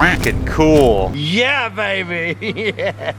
freaking cool. Yeah, baby. Yeah.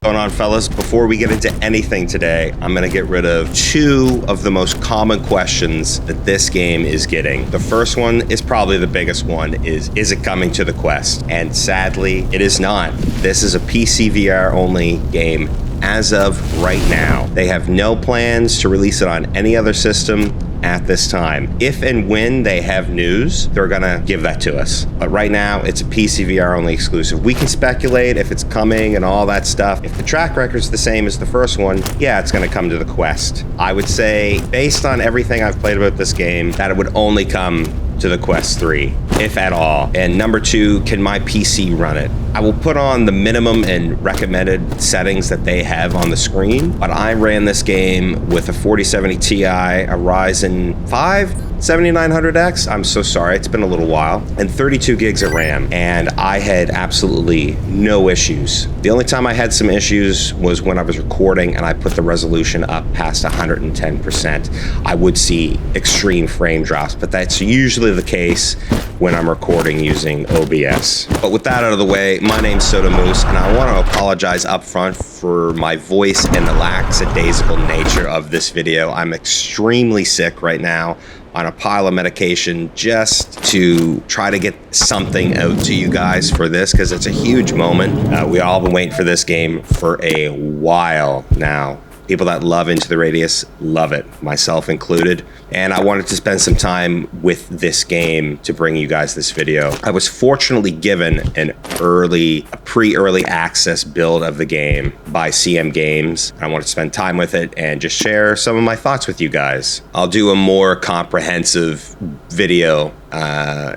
Going on, fellas, before we get into anything today, I'm gonna get rid of two of the most common questions that this game is getting. The first one is probably the biggest one, is it coming to the Quest? And sadly, it is not. This is a PC VR only game as of right now. They have no plans to release it on any other system at this time. If and when they have news, they're gonna give that to us. But right now, it's a PC VR only exclusive. We can speculate if it's coming and all that stuff. If the track record's the same as the first one, yeah, it's gonna come to the Quest. I would say, based on everything I've played about this game, that it would only come to the Quest 3, if at all. And number two, can my PC run it? I will put on the minimum and recommended settings that they have on the screen, but I ran this game with a 4070 Ti, a Ryzen 5 7900X. I'm so sorry, it's been a little while, and 32 gigs of RAM, and I had absolutely no issues. The only time I had some issues was when I was recording and I put the resolution up past 110%. I would see extreme frame drops, but that's usually the case when I'm recording using OBS. But with that out of the way, my name's Sodamoose, and I want to apologize up front for my voice and the lackadaisical nature of this video. I'm extremely sick right now, on a pile of medication, just to try to get something out to you guys for this, because it's a huge moment. We all been waiting for this game for a while now. People that love Into the Radius love it, myself included. And I wanted to spend some time with this game to bring you guys this video. I was fortunately given a pre-early access build of the game by CM Games. I want to spend time with it and just share some of my thoughts with you guys. I'll do a more comprehensive video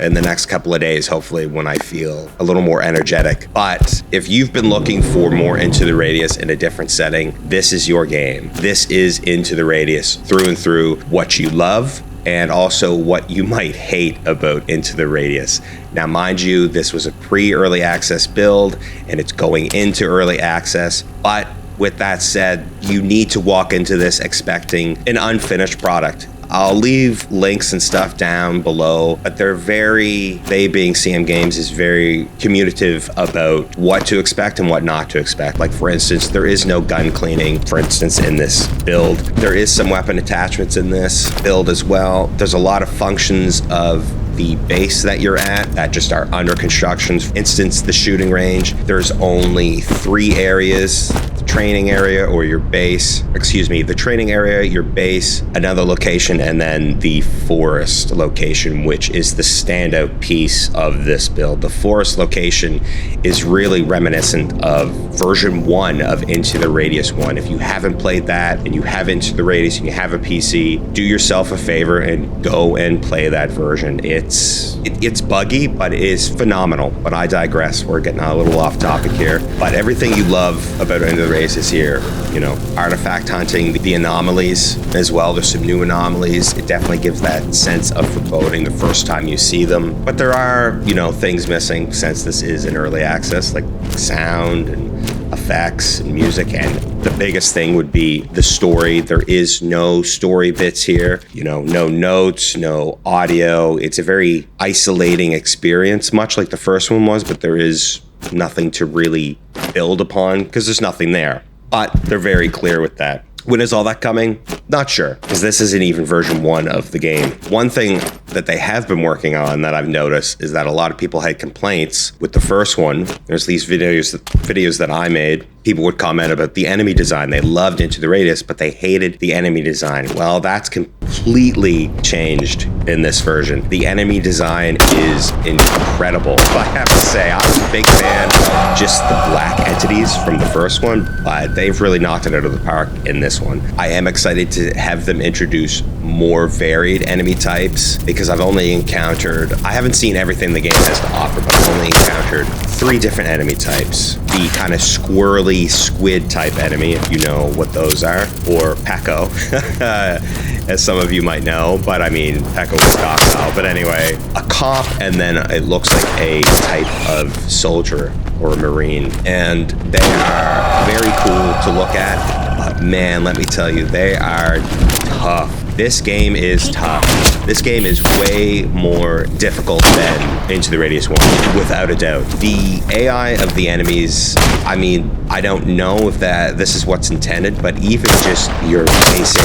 in the next couple of days, hopefully, when I feel a little more energetic. But if you've been looking for more Into the Radius in a different setting, this is your game. This is Into the Radius through and through, what you love and also what you might hate about Into the Radius. Now, mind you, this was a pre-early access build and it's going into early access, but with that said, you need to walk into this expecting an unfinished product. I'll leave links and stuff down below, but they being CM Games, is very communicative about what to expect and what not to expect. Like, for instance, there is no gun cleaning, for instance, in this build. There is some weapon attachments in this build as well. There's a lot of functions of the base that you're at that just are under construction. For instance, the shooting range, there's only 3 areas. Training area or your base, the training area, your base, another location, and then the forest location, which is the standout piece of this build. The forest location is really reminiscent of version 1 of Into the Radius 1. If you haven't played that and you have Into the Radius and you have a PC, do yourself a favor and go and play that version. It's buggy, but it is phenomenal. But I digress. We're getting a little off topic here. But everything you love about Into the Radius is here. You know, artifact hunting, the anomalies as well. There's some new anomalies. It definitely gives that sense of foreboding the first time you see them. But there are, things missing since this is in early access, like sound and effects and music. And the biggest thing would be the story. There is no story bits here, no notes, no audio. It's a very isolating experience, much like the first one was, but there is nothing to really build upon because there's nothing there. But they're very clear with that. When is all that coming? Not sure, because this isn't even version 1 of the game. One thing that they have been working on that I've noticed is that a lot of people had complaints with the first one. There's these videos that I made. People would comment about the enemy design. They loved Into the Radius, but they hated the enemy design. Well, that's completely changed in this version. The enemy design is incredible. But I have to say, I was a big fan of just the black entities from the first one, but they've really knocked it out of the park in this one. I am excited to have them introduce more varied enemy types, because I haven't seen everything the game has to offer, but I've only encountered 3 different enemy types. The kind of squirrely squid type enemy, if you know what those are, or Pecco, as some of you might know, but I mean, Pecco was docile. But anyway, a cop, and then it looks like a type of soldier or a marine, and they are very cool to look at. But man, let me tell you, they are tough. This game is tough. This game is way more difficult than Into the Radius 1, without a doubt. The AI of the enemies, I mean, I don't know if this is what's intended, but even just your basic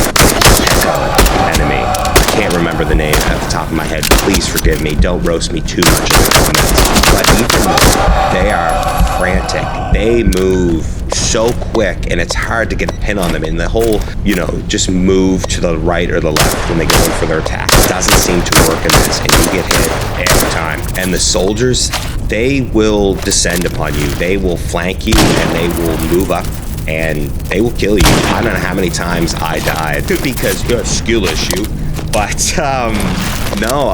enemy, I can't remember the name at the top of my head. Please forgive me. Don't roast me too much in the comments. But even they are frantic. They move so quick, and it's hard to get a pin on them. And the whole, just move to the right or the left when they go in for their attack doesn't seem to work in this, and you get hit every time. And the soldiers, they will descend upon you. They will flank you, and they will move up, and they will kill you. I don't know how many times I died because skill issue. But no,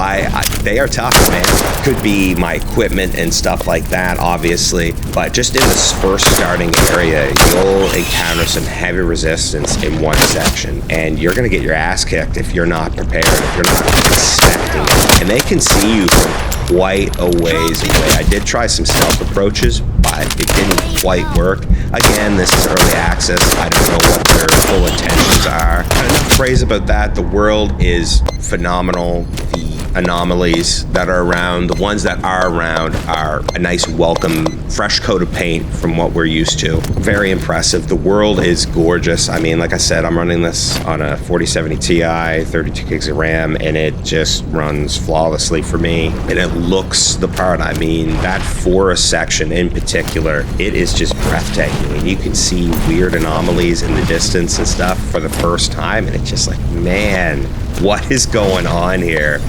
they are tough, man. Could be my equipment and stuff like that, obviously. But just in this first starting area, you'll encounter some heavy resistance in one section. And you're going to get your ass kicked if you're not prepared, if you're not expecting it. And they can see you from quite a ways away. I did try some stealth approaches, but it didn't quite work. Again, this is early access. I don't know what their full intentions are. Enough praise about that. The world is phenomenal. The anomalies that are around, the ones that are around, are a nice welcome fresh coat of paint from what we're used to. Very impressive. The world is gorgeous. I mean, like I said, I'm running this on a 4070 Ti, 32 gigs of RAM, and it just runs flawlessly for me. And it looks the part. I mean, that forest section in particular, it is just breathtaking. And you can see weird anomalies in the distance and stuff for the first time, and it's just like, man, what is going on here?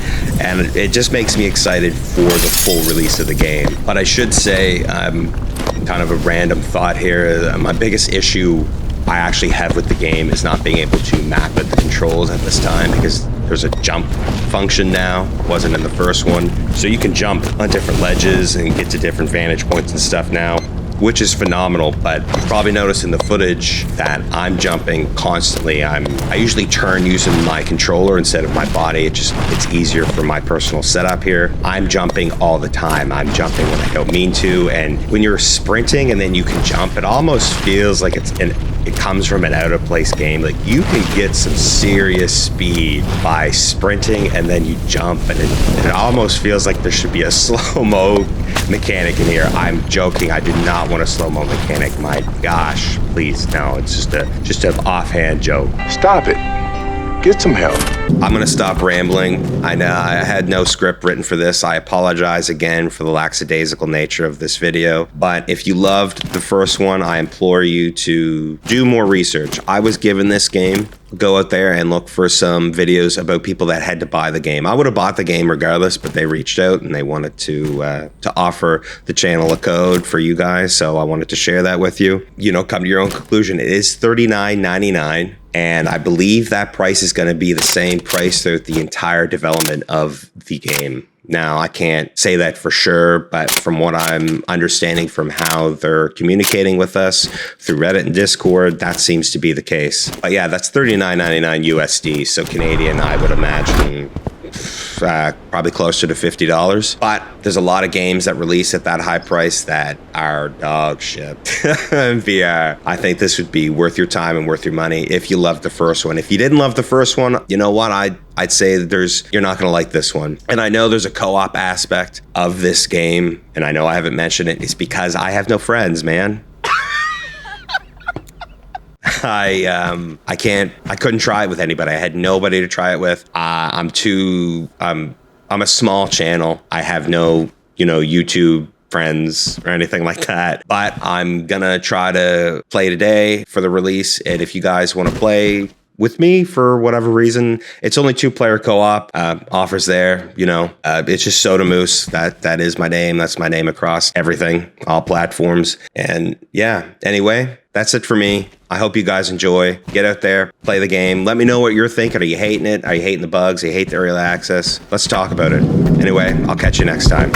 And it just makes me excited for the full release of the game. But I should say, kind of a random thought here, my biggest issue I actually have with the game is not being able to map at the controls at this time, because there's a jump function now. It wasn't in the first one. So you can jump on different ledges and get to different vantage points and stuff now, which is phenomenal. But you've probably noticed in the footage that I'm jumping constantly. I usually turn using my controller instead of my body. It's easier for my personal setup here. I'm jumping all the time. I'm jumping when I don't mean to. And when you're sprinting and then you can jump, it almost feels like it comes from an out of place game. Like, you can get some serious speed by sprinting and then you jump, and it almost feels like there should be a slow-mo mechanic in here. I'm joking. I do not want a slow-mo mechanic. My gosh, please, no. It's just an offhand joke. Stop it. Get some help. I'm gonna stop rambling. I know I had no script written for this. I apologize again for the lackadaisical nature of this video. But if you loved the first one, I implore you to do more research. I was given this game. Go out there and look for some videos about people that had to buy the game. I would have bought the game regardless, but they reached out and they wanted to offer the channel a code for you guys. So I wanted to share that with you. Come to your own conclusion. It is $39.99. And I believe that price is going to be the same price throughout the entire development of the game. Now, I can't say that for sure, but from what I'm understanding from how they're communicating with us through Reddit and Discord, that seems to be the case. But yeah, that's $39.99 USD. So Canadian, I would imagine probably closer to $50. But there's a lot of games that release at that high price that are dog shit in VR. I think this would be worth your time and worth your money if you loved the first one. If you didn't love the first one, you know what? I'd say that you're not going to like this one. And I know there's a co-op aspect of this game, and I know I haven't mentioned it. It's because I have no friends, man. I couldn't try it with anybody. I had nobody to try it with. I'm a small channel. I have no, YouTube friends or anything like that. But I'm gonna try to play today for the release. And if you guys want to play with me for whatever reason, it's only 2-player co-op. Offers there, it's just Sodamoose. That is my name. That's my name across everything, all platforms. And yeah, anyway, that's it for me. I hope you guys enjoy. Get out there, play the game. Let me know what you're thinking. Are you hating it? Are you hating the bugs? Are you hate the early access? Let's talk about it. Anyway, I'll catch you next time.